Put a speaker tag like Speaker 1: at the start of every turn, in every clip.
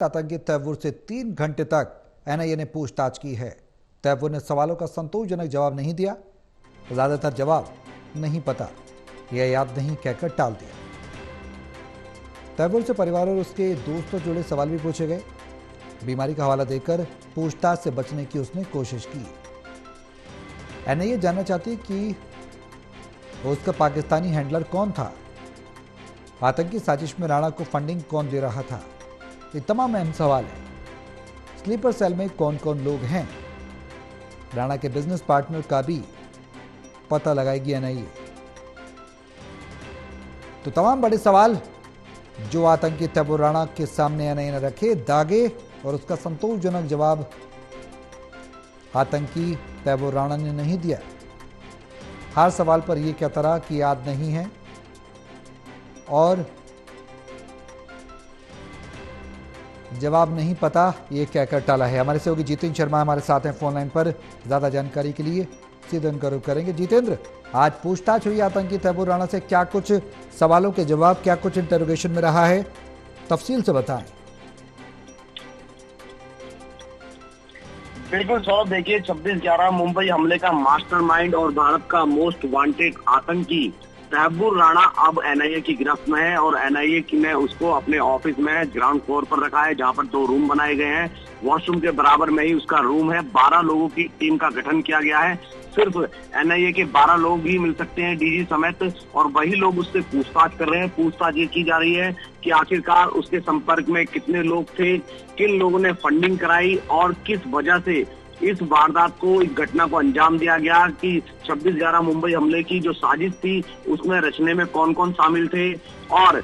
Speaker 1: आतंकी तैमूर से 3 घंटे तक एनआईए ने पूछताछ की है। तैमूर ने सवालों का संतोषजनक जवाब नहीं दिया। ज्यादातर जवाब नहीं पता या याद नहीं कहकर टाल दिया। तैमूर से परिवार और उसके दोस्तों से जुड़े सवाल भी पूछे गए। बीमारी का हवाला देकर पूछताछ से बचने की उसने कोशिश की। एनआईए जानना चाहती है कि उसका पाकिस्तानी हैंडलर कौन था, आतंकी साजिश में राणा को फंडिंग कौन दे रहा था। ये तमाम अहम सवाल है। स्लीपर सेल में कौन कौन लोग हैं, राणा के बिजनेस पार्टनर का भी पता लगाएगी एनआईए। तो तमाम बड़े सवाल जो आतंकी तैमूर राणा के सामने एनआईए ने रखे, दागे और उसका संतोषजनक जवाब आतंकी तैमूर राणा ने नहीं दिया। हर सवाल पर यह कहता रहा कि याद नहीं है और जवाब नहीं पता, ये कहकर टाला है। हमारे सहयोगी जितेंद्र शर्मा हमारे साथ हैं फोन लाइन पर। ज्यादा जानकारी के लिए सीधे उनका रुख करेंगे। जितेंद्र, आज पूछताछ हुई आतंकी तैमूर राणा से, क्या कुछ सवालों के जवाब, क्या कुछ इंटरोगेशन में रहा है, तफसील से बताएं।
Speaker 2: बिल्कुल सौरभ, देखिए 26/11 मुंबई हमले का मास्टरमाइंड और भारत का मोस्ट वांटेड आतंकी तैमूर राणा अब एनआईए की गिरफ्त में है और एनआईए ने उसको अपने ऑफिस में ग्राउंड फ्लोर पर रखा है, जहां पर 2 रूम बनाए गए हैं। वॉशरूम के बराबर में ही उसका रूम है। 12 लोगों की टीम का गठन किया गया है। सिर्फ एनआईए के 12 लोग ही मिल सकते हैं, डीजी समेत, और वही लोग उससे पूछताछ कर रहे हैं। पूछताछ ये की जा रही है कि आखिरकार उसके संपर्क में कितने लोग थे, किन लोगों ने फंडिंग कराई और किस वजह से इस वारदात को, इस घटना को अंजाम दिया गया कि 26/11 मुंबई हमले की जो साजिश थी उसमें रचने में कौन कौन शामिल थे। और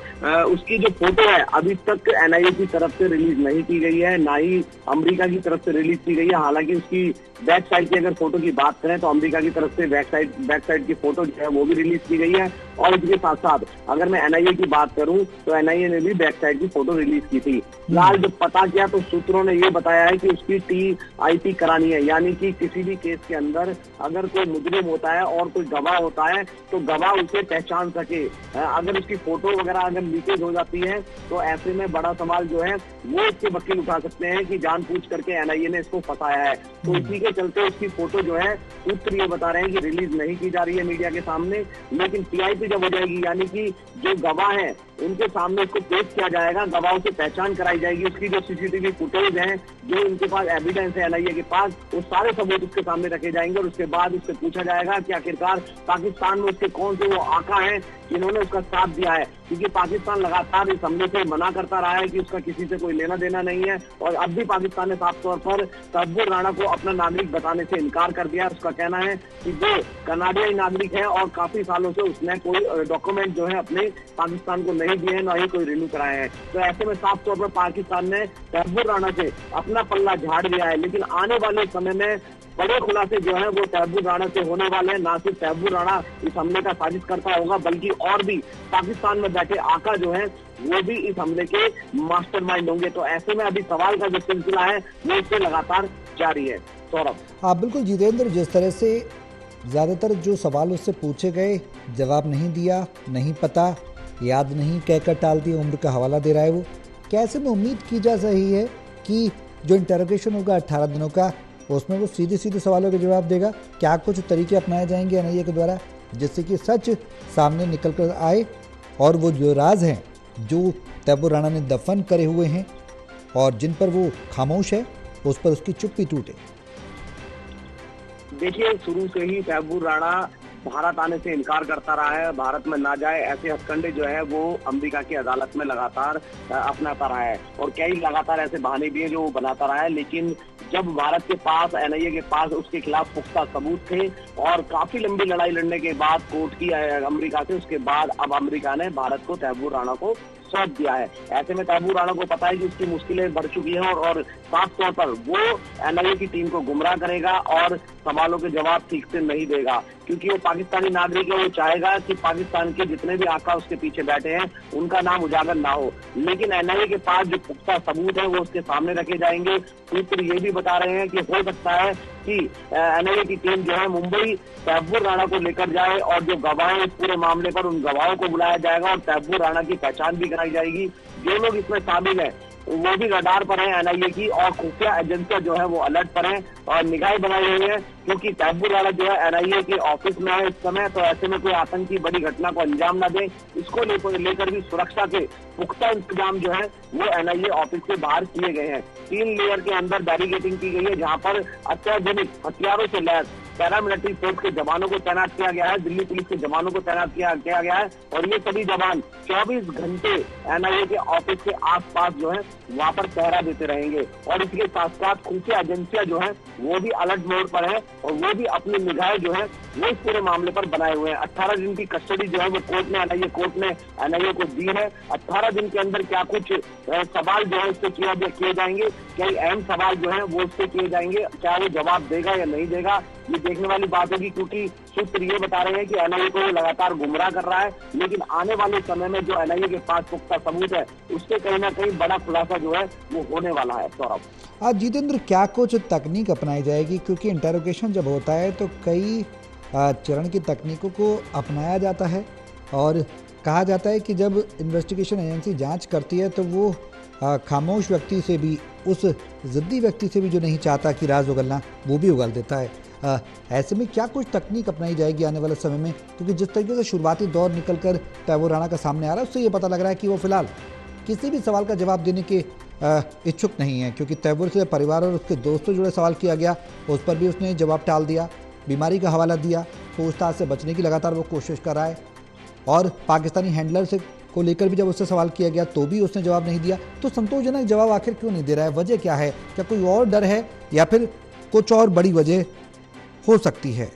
Speaker 2: उसकी जो फोटो है अभी तक एनआईए की तरफ से रिलीज नहीं की गई है, ना ही अमेरिका की तरफ से रिलीज की गई है। हालांकि उसकी बैक साइड की अगर फोटो की बात करें तो अमेरिका की तरफ से बैक साइड की फोटो जो है वो भी रिलीज की गई है। और इसके साथ साथ अगर मैं एनआईए की बात करूं तो एनआईए ने भी बैक साइड की फोटो रिलीज की थी। फिलहाल जब पता किया तो सूत्रों ने ये बताया है कि उसकी टीआईपी करानी है, यानी कि किसी भी केस के अंदर अगर कोई मुजरिम होता है और कोई गवाह होता है तो गवाह उसे पहचान सके। अगर उसकी फोटो वगैरह अगर लीकेज हो जाती है तो ऐसे में बड़ा सवाल जो है वो इसके वकील उठा सकते हैं कि जानबूझ करके एनआईए ने इसको फंसाया है। तो इसी के चलते उसकी फोटो जो है, सूत्र ये बता रहे हैं कि रिलीज नहीं की जा रही है मीडिया के सामने, लेकिन टीआईपी जब हो जाएगी, यानी कि जो गवाह है उनके सामने उसको पेश किया जाएगा, गवाहों से पहचान कराई जाएगी, उसकी जो सीसीटीवी फुटेज है, जो उनके पास एविडेंस है एनआईए के पास, वो सारे सबूत उसके सामने रखे जाएंगे और उसके बाद उससे पूछा जाएगा कि आखिरकार पाकिस्तान में उसके कौन से वो आका हैं जिन्होंने उसका साथ दिया है। क्योंकि पाकिस्तान लगातार इस हमले से मना करता रहा है कि उसका किसी से कोई लेना देना नहीं है, और अब भी पाकिस्तान ने साफ तौर पर तैमूर राणा को अपना नागरिक बताने से इनकार कर दिया। उसका कहना है कि वो कनाडियाई नागरिक है और काफी सालों से उसने कोई डॉक्यूमेंट जो है अपने पाकिस्तान को नहीं दिए हैं, ना ही कोई रिन्यू कराए हैं। तो ऐसे में साफ तौर पर पाकिस्तान ने तैमूर राणा से अपना पल्ला झाड़ दिया है। लेकिन आने वाले समय में बड़े खुलासे जो है वो तैमूर राणा से होने वाले हैं। ना सिर्फ तैमूर राणा इस हमले का साजिश करता होगा, बल्कि और भी पाकिस्तान में बैठे आका जो है वो भी इस हमले के मास्टरमाइंड होंगे। तो ऐसे में अभी सवाल का जो सिलसिला है वो इससे लगातार जारी है। सौरभ,
Speaker 1: हाँ बिल्कुल जितेंद्र, जिस तरह से ज्यादातर जो सवाल उससे पूछे गए, जवाब नहीं दिया, नहीं पता, याद नहीं कहकर टाल दिया, उम्र का हवाला दे रहा है वो, कैसे में उम्मीद की जा रही है कि जो इंटरोगेशन होगा 18 दिनों का, उसमें वो सीधे सीधे सवालों के जवाब देगा। क्या कुछ तरीके अपनाए जाएंगे एनआईए के द्वारा जिससे कि सच सामने निकल कर आए और वो जो राज हैं जो तैमूर राणा ने दफन करे हुए हैं और जिन पर वो खामोश है, उस पर उसकी चुप्पी टूटे।
Speaker 2: देखिए, शुरू से ही तैमूर राणा भारत आने से इनकार करता रहा है, भारत में ना जाए, ऐसे हथकंडे जो है वो अमेरिका की अदालत में लगातार अपनाता रहा है और कई लगातार ऐसे बहाने भी हैं जो वो बनाता रहा है। लेकिन जब भारत के पास, एनआईए के पास उसके खिलाफ पुख्ता सबूत थे और काफी लंबी लड़ाई लड़ने के बाद कोर्ट की अमेरिका से, उसके बाद अब अमेरिका ने भारत को तैमूर राणा को सौंप दिया है। ऐसे में तैमूर राणा को पता है कि उसकी मुश्किलें बढ़ चुकी हैं और साफ तौर पर वो एनआईए की टीम को गुमराह करेगा और सवालों के जवाब ठीक से नहीं देगा, क्योंकि वो पाकिस्तानी नागरिक है। वो चाहेगा कि पाकिस्तान के जितने भी आका उसके पीछे बैठे हैं उनका नाम उजागर ना हो। लेकिन एनआईए के पास जो पुख्ता सबूत है वो उसके सामने रखे जाएंगे। सूत्र ये भी बता रहे हैं कि हो सकता है कि एनआईए की टीम जो है मुंबई तैमूर राणा को लेकर जाए और जो गवाह है इस पूरे मामले पर, उन गवाहों को बुलाया जाएगा और तैमूर राणा की पहचान भी कराई जाएगी। जो लोग इसमें शामिल हैं वो भी रडार पर है एनआईए की, और खुफिया एजेंसियां जो है वो अलर्ट पर हैं और निगाहें बनाई हुई है, क्योंकि तैयबुर राणा जो है एनआईए के ऑफिस में है इस समय। तो ऐसे में कोई आतंकी बड़ी घटना को अंजाम न दे, इसको लेकर भी सुरक्षा के पुख्ता इंतजाम जो है वो एनआईए ऑफिस के बाहर किए गए हैं। 3 लेयर के अंदर बैरिकेडिंग की गई है, जहां पर अत्याधुनिक हथियारों से लैस पैरामिलिट्री फोर्स के जवानों को तैनात किया गया है, दिल्ली पुलिस के जवानों को तैनात किया गया है, और ये सभी जवान 24 घंटे एनआईए के ऑफिस के आसपास जो है वहां पर पहरा देते रहेंगे। और इसके साथ साथ खुफिया एजेंसियां जो है वो भी अलर्ट मोड पर है, और वो भी अपनी निगाहें जो है वो इस पूरे मामले पर बनाए हुए हैं। 18 दिन की कस्टडी जो है वो एनआईए कोर्ट ने एनआईए को दी है। 18 दिन के अंदर क्या कुछ सवाल जो है इससे किए जाएंगे, कई अहम सवाल जो है वो इससे किए जाएंगे, क्या वो जवाब देगा या नहीं देगा, ये देखने वाली बात होगी, क्योंकि सूत्र ये बता रहे हैं कि एनआईए को लगातार गुमराह कर रहा है। लेकिन आने वाले समय में जो एनआईए के पास पुख्ता सबूत है, उससे कहीं ना कहीं बड़ा खुलासा जो है वो होने वाला है। सौरभ,
Speaker 1: आज जितेंद्र, क्या कुछ तकनीक अपनाई जाएगी? क्योंकि इंटेरोगेशन जब होता है तो कई चरण की तकनीकों को अपनाया जाता है, और कहा जाता है कि जब इन्वेस्टिगेशन एजेंसी जांच करती है तो वो खामोश व्यक्ति से भी, उस ज़िद्दी व्यक्ति से भी जो नहीं चाहता कि राज उगलना, वो भी उगल देता है। ऐसे में क्या कुछ तकनीक अपनाई जाएगी आने वाले समय में? क्योंकि जिस तरीके से शुरुआती दौर निकल कर तैयबुर राणा का सामने आ रहा है, उससे ये पता लग रहा है कि वो फिलहाल किसी भी सवाल का जवाब देने के इच्छुक नहीं है। क्योंकि तैयबुर से परिवार और उसके दोस्तों से जुड़े सवाल किया गया, उस पर भी उसने जवाब टाल दिया, बीमारी का हवाला दिया, पूछताछ से बचने की लगातार वो कोशिश कर रहा है, और पाकिस्तानी हैंडलर से को लेकर भी जब उससे सवाल किया गया तो भी उसने जवाब नहीं दिया। तो संतोषजनक जवाब आखिर क्यों नहीं दे रहा है? वजह क्या है? क्या कोई और डर है, या फिर कुछ और बड़ी वजह हो सकती है?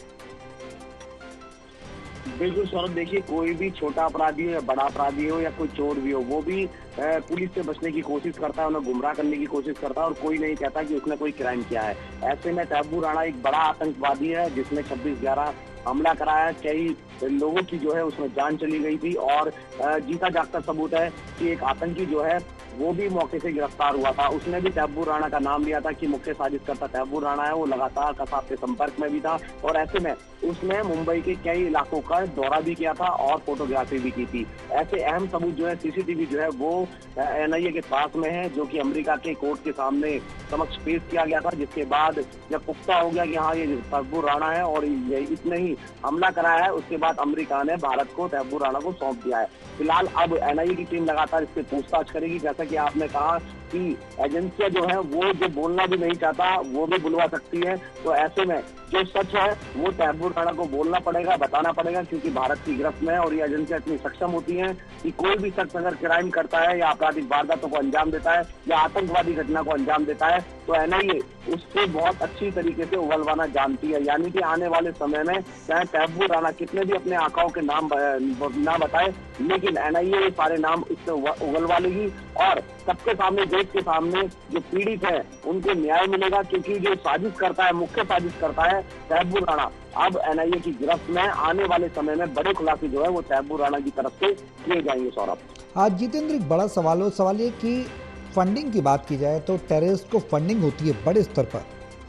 Speaker 2: बिल्कुल सौरभ, देखिए, कोई भी छोटा अपराधी हो या बड़ा अपराधी हो या कोई चोर भी हो, वो भी पुलिस से बचने की कोशिश करता है, उन्हें गुमराह करने की कोशिश करता है, और कोई नहीं कहता कि उसने कोई क्राइम किया है। ऐसे में तैयबुर राणा एक बड़ा आतंकवादी है, जिसने 26/11 हमला कराया, कई लोगों की जो है उसमें जान चली गई थी, और जीता जागता सबूत है कि एक आतंकी जो है वो भी मौके से गिरफ्तार हुआ था। उसने भी तैयबुर राणा का नाम लिया था कि मुख्य साजिशकर्ता तैयबुर राणा है। वो लगातार कसाब के संपर्क में भी था, और ऐसे में उसने मुंबई के कई इलाकों का दौरा भी किया था और फोटोग्राफी भी की थी। ऐसे अहम सबूत जो है, सीसीटीवी जो है वो एनआईए के पास में है, जो कि अमेरिका के कोर्ट के सामने समक्ष पेश किया गया था, जिसके बाद जब पुख्ता हो गया कि हाँ ये तैयबुर राणा है और इसने ही हमला कराया है, उसके बाद अमेरिका ने भारत को तैयबुर राणा को सौंप दिया है। फिलहाल अब एनआईए की टीम लगातार इससे पूछताछ करेगी। जैसा कि आपने कहा कि एजेंसियां जो है वो जो बोलना भी नहीं चाहता वो भी बुलवा सकती है, तो ऐसे में जो सच है वो तैयबुर राणा को बोलना पड़ेगा, बताना पड़ेगा, क्योंकि भारत की गिरफ्त में है, और ये एजेंसियां इतनी सक्षम होती हैं कि कोई भी शख्स अगर क्राइम करता है या आपराधिक वारदातों को अंजाम देता है या आतंकवादी घटना को अंजाम देता है, तो एनआईए उससे बहुत अच्छी तरीके से उगलवाना जानती है। यानी कि आने वाले समय में चाहे तैयबुर राणा कितने भी अपने आकाओं के नाम ना बताए, लेकिन एनआईए ये सारे नाम इससे उगलवा लेगी, और सबके सामने, देश के सामने जो पीड़ित है उनको न्याय मिलेगा, क्योंकि जो साजिश करता है, मुख्य साजिश करता है तैयबुर राणा, अब एनआईए की गिरफ्त में। आने वाले समय में बड़े खुलासे जो है वो तैयबुर राणा की तरफ से किए जाएंगे। सौरभ,
Speaker 1: आज जितेंद्र, एक बड़ा सवाल ये कि फंडिंग की बात की जाए तो टेररिस्ट को फंडिंग होती है बड़े स्तर पर,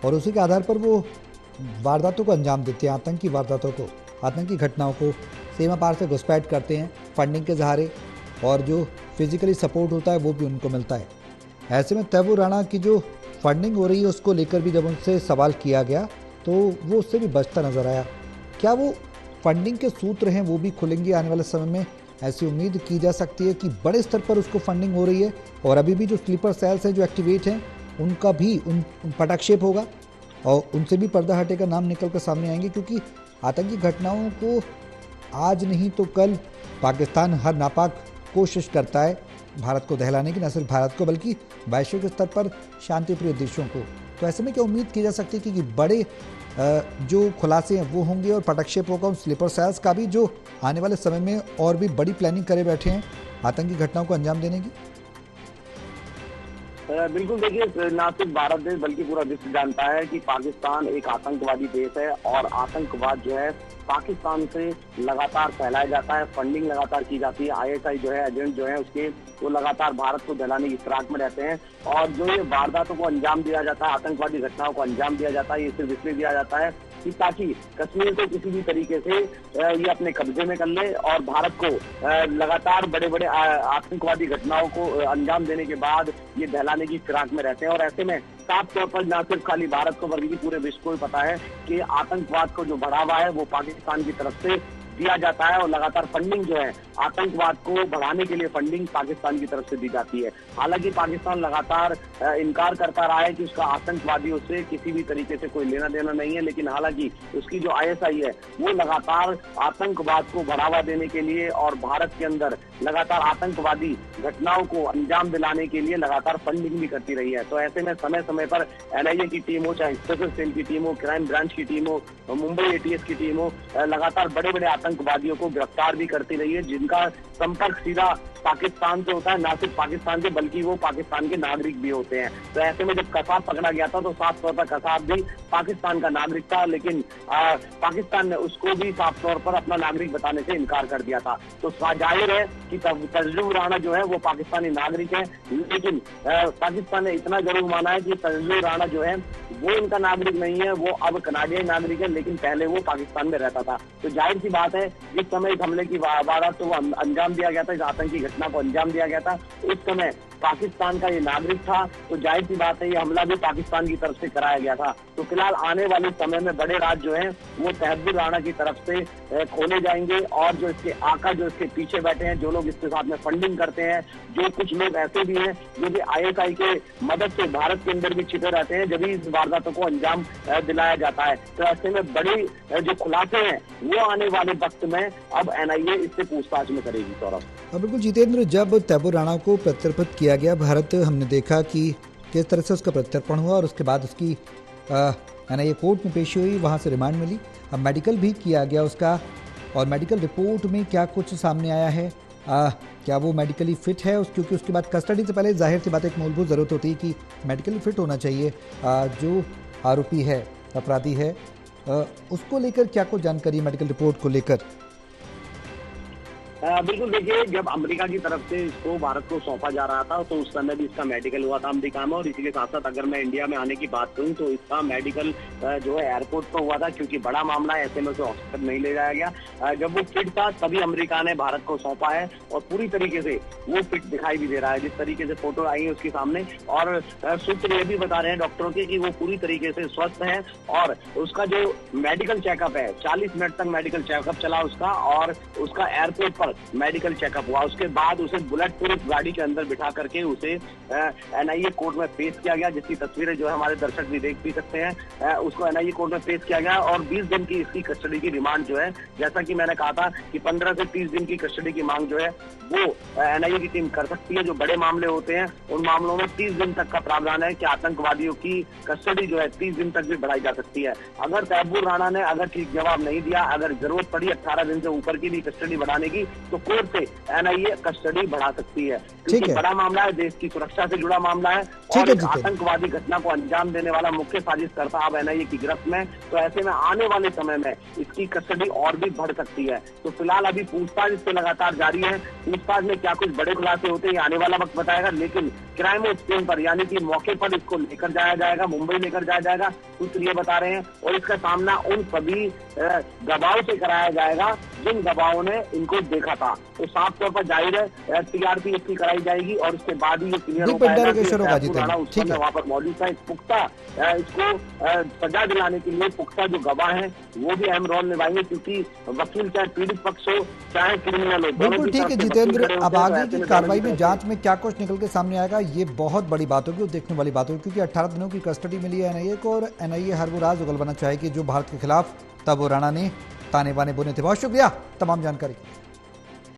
Speaker 1: और उसी के आधार पर वो वारदातों को अंजाम देते हैं, आतंकी वारदातों को, आतंकी घटनाओं को सीमा पार से घुसपैठ करते हैं फंडिंग के सहारे, और जो फिजिकली सपोर्ट होता है वो भी उनको मिलता है। ऐसे में तैयबुर राणा की जो फंडिंग हो रही है उसको लेकर भी जब उनसे सवाल किया गया तो वो उससे भी बचता नजर आया। क्या वो फंडिंग के सूत्र हैं वो भी खुलेंगे आने वाले समय में? ऐसी उम्मीद की जा सकती है कि बड़े स्तर पर उसको फंडिंग हो रही है, और अभी भी जो स्लीपर सेल्स हैं जो एक्टिवेट हैं उनका भी उन पटाक्षेप होगा, और उनसे भी पर्दा हटेगा, नाम निकल कर सामने आएंगे। क्योंकि आतंकी घटनाओं को आज नहीं तो कल पाकिस्तान हर नापाक कोशिश करता है भारत को दहलाने की, न सिर्फ भारत को बल्कि वैश्विक स्तर पर शांतिप्रिय देशों को। तो ऐसे में क्या उम्मीद की जा सकती है कि बड़े जो खुलासे हैं वो होंगे और पटक्षेप होगा उन स्लीपर सेल्स का भी, जो आने वाले समय में और भी बड़ी प्लानिंग करे बैठे हैं आतंकी घटनाओं को अंजाम देने की?
Speaker 2: बिल्कुल, देखिए, ना सिर्फ भारत देश बल्कि पूरा विश्व जानता है कि पाकिस्तान एक आतंकवादी देश है, और आतंकवाद जो है पाकिस्तान से लगातार फैलाया जाता है, फंडिंग लगातार की जाती है। आईएसआई जो है, एजेंट जो है उसके, वो लगातार भारत को दहलाने की फिराक में रहते हैं, और जो ये वारदातों को अंजाम दिया जाता है, आतंकवादी घटनाओं को अंजाम दिया जाता है, ये सिर्फ इसलिए दिया जाता है कि ताकि कश्मीर को किसी भी तरीके से ये अपने कब्जे में कर ले और भारत को लगातार बड़े बड़े आतंकवादी घटनाओं को अंजाम देने के बाद ये दहलाने की फिराक में रहते हैं। और ऐसे में साफ तौर पर न सिर्फ खाली भारत को बल्कि पूरे विश्व को भी पता है कि आतंकवाद को जो बढ़ावा है वो पाकिस्तान की तरफ से दिया जाता है और लगातार फंडिंग जो है आतंकवाद को बढ़ाने के लिए फंडिंग पाकिस्तान की तरफ से दी जाती है। हालांकि पाकिस्तान लगातार इनकार करता रहा है कि उसका आतंकवादियों से किसी भी तरीके से कोई लेना देना नहीं है, लेकिन हालांकि उसकी जो ISI है वो लगातार आतंकवाद को बढ़ावा देने के लिए और भारत के अंदर लगातार आतंकवादी घटनाओं को अंजाम दिलाने के लिए लगातार फंडिंग भी करती रही है। तो ऐसे में समय समय पर NIA की टीम हो, चाहे स्पेशल सेल की टीम हो, क्राइम ब्रांच की टीम हो, मुंबई ATS की टीम हो, लगातार बड़े बड़े आतंकवादियों को गिरफ्तार भी करती रही है, जिनका संपर्क सीधा पाकिस्तान से होता है, ना सिर्फ पाकिस्तान से बल्कि वो पाकिस्तान के नागरिक भी होते हैं। तो ऐसे में जब कसाब पकड़ा गया था तो साफ तौर पर कसाब भी पाकिस्तान का नागरिक था, लेकिन पाकिस्तान ने उसको भी साफ तौर पर अपना नागरिक बताने से इनकार कर दिया था। तो जाहिर है कि तजल्लुल राणा जो है वो पाकिस्तानी नागरिक है, लेकिन पाकिस्तान ने इतना जरूर माना है कि तजल्लुल राणा जो है वो इनका नागरिक नहीं है, वो अब कनाडियाई नागरिक है, लेकिन पहले वो पाकिस्तान में रहता था। तो जाहिर सी बात है जिस समय इस हमले की वारदात को अंजाम दिया गया था, इस आतंकी घटना को अंजाम दिया गया था, उस समय पाकिस्तान का ये नागरिक था। तो जाहिर सी बात है ये हमला भी पाकिस्तान की तरफ से कराया गया था। तो फिलहाल आने वाले समय में बड़े राज जो है वो तहब्बुर राणा की तरफ से खोले जाएंगे और जो इसके आका जो इसके पीछे बैठे हैं, जो लोग इसके साथ में फंडिंग करते हैं, जो कुछ लोग ऐसे भी हैं जो कि ISI के मदद से भारत के अंदर भी छिपे रहते हैं, जब इस वारदातों को अंजाम दिलाया जाता है। तो ऐसे में बड़ी जो खुलासे हैं वो आने वाले वक्त में अब NIA इससे पूछताछ में करेगी। सौरभ,
Speaker 1: बिल्कुल जितेंद्र, जब तैबूर राणा को प्रत्यर्पित किया गया भारत, हमने देखा कि किस तरह से उसका प्रत्यर्पण हुआ और उसके बाद उसकी NIA कोर्ट में पेशी हुई, वहाँ से रिमांड मिली, अब मेडिकल भी किया गया उसका, और मेडिकल रिपोर्ट में क्या कुछ सामने आया है, क्या वो मेडिकली फिट है, क्योंकि उसके बाद कस्टडी से पहले जाहिर सी बात एक मूलभूत ज़रूरत होती है कि मेडिकली फिट होना चाहिए जो आरोपी है, अपराधी है, उसको लेकर क्या कुछ जानकारी मेडिकल रिपोर्ट को लेकर?
Speaker 2: बिल्कुल, देखिए जब अमेरिका की तरफ से इसको भारत को सौंपा जा रहा था तो उस समय भी इसका मेडिकल हुआ था अमेरिका में, और इसी के साथ साथ अगर मैं इंडिया में आने की बात करूं तो इसका मेडिकल जो है एयरपोर्ट पर हुआ था, क्योंकि बड़ा मामला है, ऐसे में उसे हॉस्पिटल नहीं ले जाया गया। जब वो फिट था तभी अमेरिका ने भारत को सौंपा है और पूरी तरीके से वो फिट दिखाई भी दे रहा है, जिस तरीके से फोटो आई है उसके सामने। और सूत्र ये भी बता रहे हैं डॉक्टरों के कि वो पूरी तरीके से स्वस्थ है और उसका जो मेडिकल चेकअप है 40 मिनट तक मेडिकल चेकअप चला उसका, और उसका एयरपोर्ट पर मेडिकल चेकअप हुआ। उसके बाद उसे बुलेट प्रूफ गाड़ी के अंदर बिठा करके उसे NIA कोर्ट में पेश किया गया, जिसकी तस्वीरें जो है हमारे दर्शक भी देख भी सकते हैं। उसको NIA कोर्ट में पेश किया गया और 20 दिन की इसकी कस्टडी की रिमांड जो है, जैसा कि मैंने कहा था कि 15 से 30 दिन की कस्टडी की मांग जो है वो NIA की टीम कर सकती है। जो बड़े मामले होते हैं उन मामलों में 30 दिन तक का प्रावधान है कि आतंकवादियों की कस्टडी जो है 30 दिन तक भी बढ़ाई जा सकती है। अगर तैबूर राणा ने अगर ठीक जवाब नहीं दिया, अगर जरूरत पड़ी 18 दिन से ऊपर की भी कस्टडी बढ़ाने की, तो कोर्ट से NIA कस्टडी बढ़ा सकती है, क्योंकि बड़ा मामला है, देश की सुरक्षा से जुड़ा मामला है और आतंकवादी घटना को अंजाम देने वाला मुख्य साजिशकर्ता अब NIA की गिरफ्त में। तो ऐसे में आने वाले समय में इसकी कस्टडी और भी बढ़ सकती है। तो फिलहाल अभी पूछताछ इससे लगातार जारी है। पूछताछ में क्या कुछ बड़े खुलासे होते हैं ये आने वाला वक्त बताएगा, लेकिन क्राइम स्टेशन पर यानी कि मौके पर इसको लेकर जाया जाएगा, मुंबई लेकर जाया जाएगा, सूत्र ये बता रहे हैं, और इसका सामना उन सभी गवाहों से कराया जाएगा जिन गवाहों ने इनको देखा था। तो साफ तौर पर जाहिर है TRP इसकी कराई जाएगी और उसके बाद ही ये क्लियर हो पाएगा कि राणा उस समय वहाँ पर मौजूद था। पुख्ता इसको सजा दिलाने के लिए पुख्ता जो गवाह हैं वो भी अहम रोल निभाएंगे, क्योंकि वकील चाहे पीड़ित पक्ष हो चाहे क्रिमिनल हो।
Speaker 1: बिल्कुल ठीक है जितेंद्र, अब आगे की कार्रवाई में जांच में क्या कुछ निकल के सामने आएगा ये बहुत बड़ी बात होगी और देखने वाली बात होगी, क्योंकि 18 दिनों की कस्टडी मिली है NIA को और NIA हर वो राज उगलवाना चाहेगी जो भारत के खिलाफ तैबूर राणा ने ताने बाने बुने थे। बहुत शुक्रिया तमाम जानकारी।